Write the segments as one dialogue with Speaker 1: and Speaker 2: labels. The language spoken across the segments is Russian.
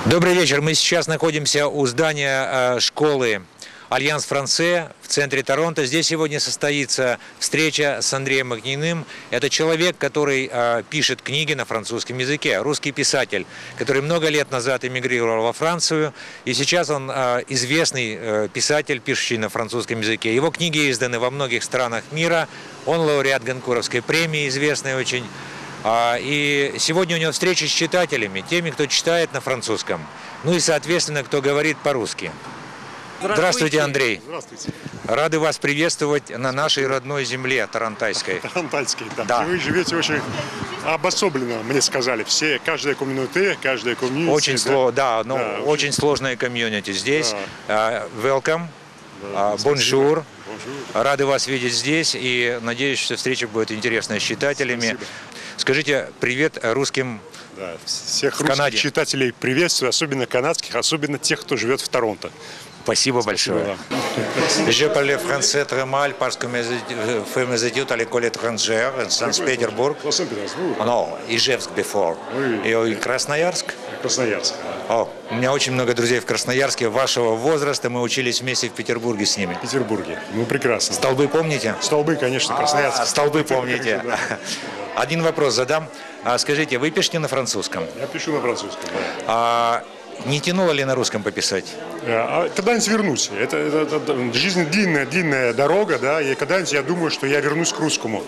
Speaker 1: Добрый вечер. Мы сейчас находимся у здания школы Альянс Франце в центре Торонто. Здесь сегодня состоится встреча с Андреем Махниным. Это человек, который пишет книги на французском языке, русский писатель, который много лет назад эмигрировал во Францию. И сейчас он известный писатель, пишущий на французском языке. Его книги изданы во многих странах мира. Он лауреат Гонкуровской премии, известный очень. И сегодня у него встреча с читателями, теми, кто читает на французском, ну и, соответственно, кто говорит по-русски. Здравствуйте, Андрей.
Speaker 2: Здравствуйте.
Speaker 1: Рады вас приветствовать на нашей родной земле, Тарантайской.
Speaker 2: Тарантайской, да.
Speaker 1: Да.
Speaker 2: И вы живете очень обособленно, мне сказали. Все, каждая комьюнити,
Speaker 1: Очень, очень сложная комьюнити здесь. Welcome. Бонжур. Рады вас видеть здесь и надеюсь, что встреча будет интересная с читателями.
Speaker 2: Спасибо.
Speaker 1: Скажите привет русским
Speaker 2: всех
Speaker 1: в
Speaker 2: русских
Speaker 1: Канаде.
Speaker 2: читателей приветствую, особенно канадских, особенно тех, кто живет в Торонто.
Speaker 1: Спасибо большое. Je parle français très mal parce que j'ai fait mes études à l'école étrangère en Санкт-Петербург. Non, Ижевск before. И Красноярск.
Speaker 2: Красноярск.
Speaker 1: О, у меня очень много друзей в Красноярске вашего возраста. Мы учились вместе в Петербурге с ними.
Speaker 2: В Петербурге. Ну, прекрасно.
Speaker 1: Столбы помните?
Speaker 2: Столбы, конечно, Красноярск.
Speaker 1: Столбы помните. Один вопрос задам. Скажите, вы пишете на французском?
Speaker 2: Я пишу на французском, да.
Speaker 1: Не тянуло ли на русском пописать?
Speaker 2: Когда-нибудь вернусь. Это жизнь длинная дорога, да, и когда-нибудь я думаю, что я вернусь к русскому.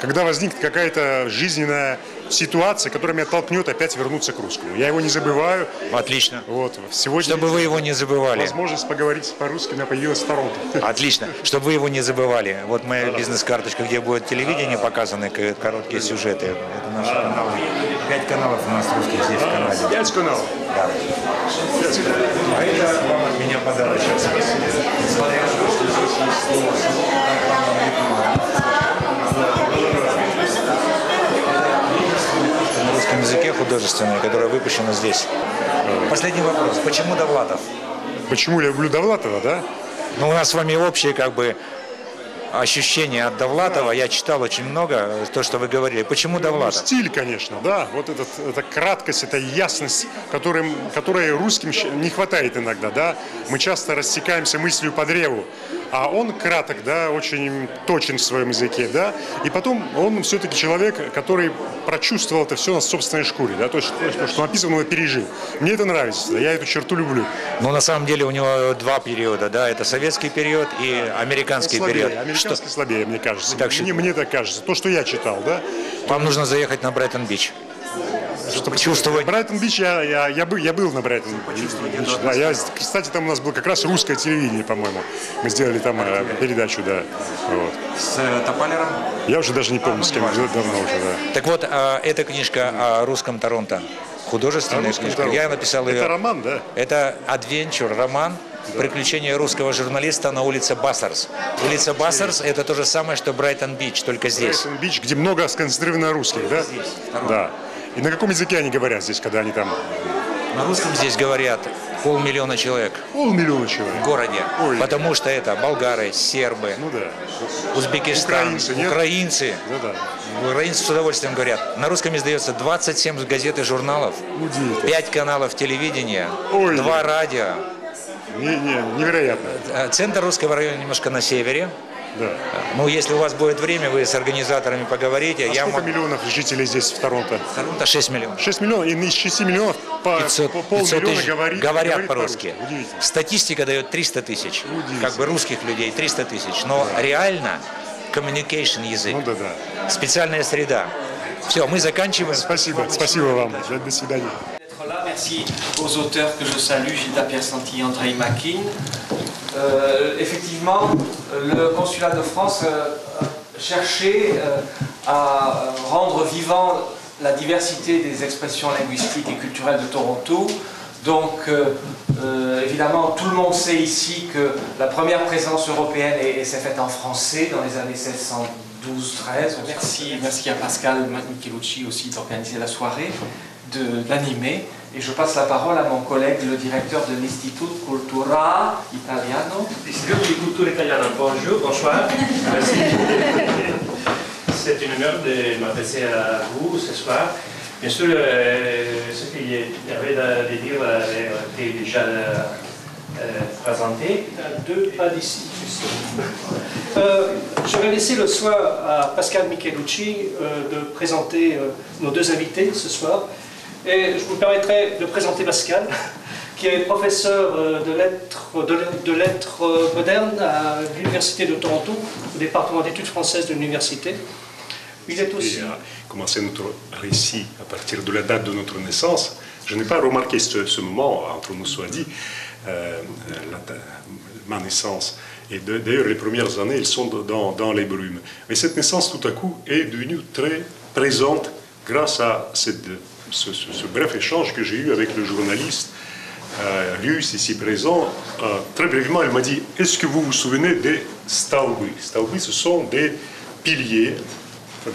Speaker 2: Когда возникнет какая-то жизненная ситуация, которая меня толкнет опять вернуться к русскому. Я его не забываю.
Speaker 1: Отлично.
Speaker 2: Вот. Сегодня
Speaker 1: чтобы вы его не забывали.
Speaker 2: Возможность поговорить по-русски у меня появилась в Торонто.
Speaker 1: Отлично. Чтобы вы его не забывали. Вот моя бизнес-карточка, где будет телевидение показаны, короткие сюжеты. Это наши каналы. 5 каналов у нас русских здесь, в Канаде.
Speaker 2: 5 каналов?
Speaker 1: Да.
Speaker 2: 5 каналов.
Speaker 1: А это вам от меня подарок сейчас. На русском языке художественное, которое выпущено здесь. Последний вопрос. Почему Довлатов?
Speaker 2: Почему я люблю Довлатова, да?
Speaker 1: Ну, у нас с вами общие, ощущения от Довлатова. Я читал очень много, то, что вы говорили. Почему Довлатов?
Speaker 2: Стиль, конечно, да. Вот эта краткость, эта ясность, которой русским не хватает иногда, да. Мы часто рассекаемся мыслью по древу. А он краток, да, очень точен в своем языке, да. И потом он все-таки человек, который прочувствовал это все на собственной шкуре, да. То есть, что написано, он пережил. Мне это нравится, да, я эту черту люблю.
Speaker 1: Но на самом деле у него два периода, да. Это советский период и американский период.
Speaker 2: Американский слабее, мне кажется.
Speaker 1: Так,
Speaker 2: мне так кажется. То, что я читал, да.
Speaker 1: Вам нужно заехать на Брайтон-Бич. Чтобы чувствовать.
Speaker 2: Брайтон-Бич, я был на Брайтон-Бич. Да, кстати, там у нас было как раз русское телевидение, по-моему. Мы сделали там передачу, да. Вот.
Speaker 1: С Тополером?
Speaker 2: Я уже даже не помню, с кем, давно уже, да.
Speaker 1: Так вот, эта книжка о русском Торонто, художественная книжка, я написал ее.
Speaker 2: Это роман, да?
Speaker 1: Это адвенчур, роман. Да. Приключения русского журналиста на улице Бассерс. Улица Бассерс – это то же самое, что Брайтон-Бич, только здесь.
Speaker 2: Брайтон-Бич, где много сконцентрировано русских, да?
Speaker 1: Здесь,
Speaker 2: да. И на каком языке они говорят здесь, когда они там?
Speaker 1: На русском здесь говорят 500 000 человек.
Speaker 2: 500 000 человек?
Speaker 1: В городе.
Speaker 2: Ой.
Speaker 1: Потому что это болгары, сербы,
Speaker 2: ну, да.
Speaker 1: Узбекистан, украинцы.
Speaker 2: Да.
Speaker 1: Украинцы с удовольствием говорят. На русском издается 27 газет и журналов, 5 каналов телевидения, 2 радио.
Speaker 2: Невероятно.
Speaker 1: Центр русского района немножко на севере.
Speaker 2: Да.
Speaker 1: Ну, если у вас будет время, вы с организаторами поговорите.
Speaker 2: А сколько миллионов жителей здесь в Торонто?
Speaker 1: В Торонто 6 миллионов.
Speaker 2: 6 миллионов, и из 6 миллионов
Speaker 1: 500 тысяч говорят по-русски.
Speaker 2: Удивительно.
Speaker 1: Статистика дает 300 тысяч. Как бы русских людей 300 тысяч. Но реально communication язык.
Speaker 2: Ну, да.
Speaker 1: Специальная среда. Все, мы заканчиваем.
Speaker 2: Спасибо вам. До свидания.
Speaker 3: Merci aux auteurs que je salue, Gilda Piersanti, Andrei Makin. Effectivement, le consulat de France cherchait à rendre vivant la diversité des expressions linguistiques et culturelles de Toronto. Donc, évidemment, tout le monde sait ici que la première présence européenne s'est faite en français dans les années 1712-13. Merci à Pascal Michelucci aussi d'organiser la soirée, de l'animer. Et je passe la parole à mon collègue, le directeur de l'Istituto Cultura Italiano.
Speaker 4: Institut de Culture Italiana, bonjour, bonsoir. Merci. C'est un honneur de m'adresser à vous ce soir. Bien sûr, ce qui est parler des livres qui étaient déjà présentés.
Speaker 5: Deux pas d'ici. Je vais laisser le soin à Pascal Michelucci de présenter nos deux invités ce soir. Et je vous permettrai de présenter Pascal, qui est professeur de lettres modernes à l'Université de Toronto, au département d'études françaises de l'université. Il est aussi...
Speaker 2: Commencer notre récit à partir de la date de notre naissance. Je n'ai pas remarqué ce moment, entre nous soit dit, ma naissance. Et d'ailleurs, les premières années, elles sont dans les brumes. Mais cette naissance, tout à coup, est devenue très présente grâce à ce bref échange que j'ai eu avec le journaliste russe ici présent. Très brièvement, elle m'a dit « Est-ce que vous vous souvenez des staubi ?» Staubi, ce sont des piliers,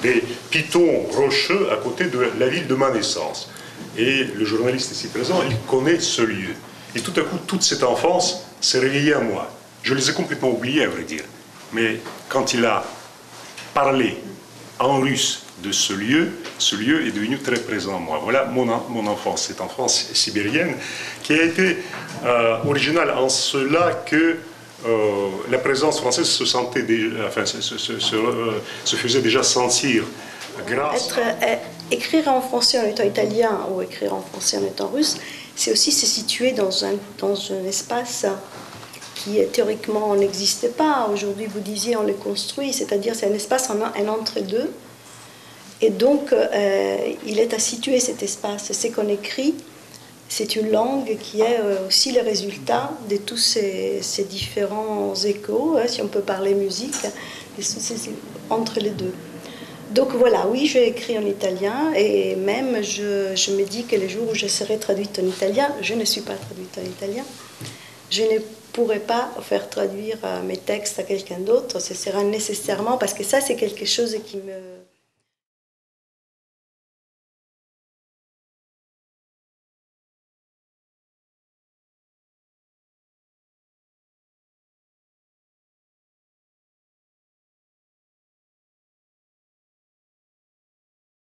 Speaker 2: des pitons rocheux à côté de la ville de ma naissance. Et le journaliste ici présent, il connaît ce lieu. Et tout à coup, toute cette enfance s'est réveillée à moi. Je les ai complètement oubliés, à vrai dire. Mais quand il a parlé en russe de ce lieu est devenu très présent à moi. Voilà mon enfance, cette enfance sibérienne, qui a été originale en cela que la présence française se sentait déjà, enfin, se faisait déjà sentir grâce
Speaker 6: écrire en français en étant italien ou écrire en français en étant russe, c'est aussi se situer dans un espace qui théoriquement n'existe pas. Aujourd'hui, vous disiez, on le construit, c'est-à-dire c'est un espace un entre-deux. Et donc, il est à situer cet espace. Ce qu'on écrit, c'est une langue qui est aussi le résultat de tous ces différents échos, si on peut parler musique, entre les deux. Donc voilà, oui, j'ai écrit en italien et même je me dis que le jour où je serai traduite en italien, je ne suis pas traduite en italien, je ne pourrai pas faire traduire mes textes à quelqu'un d'autre, ce sera nécessairement, parce que ça c'est quelque chose qui me...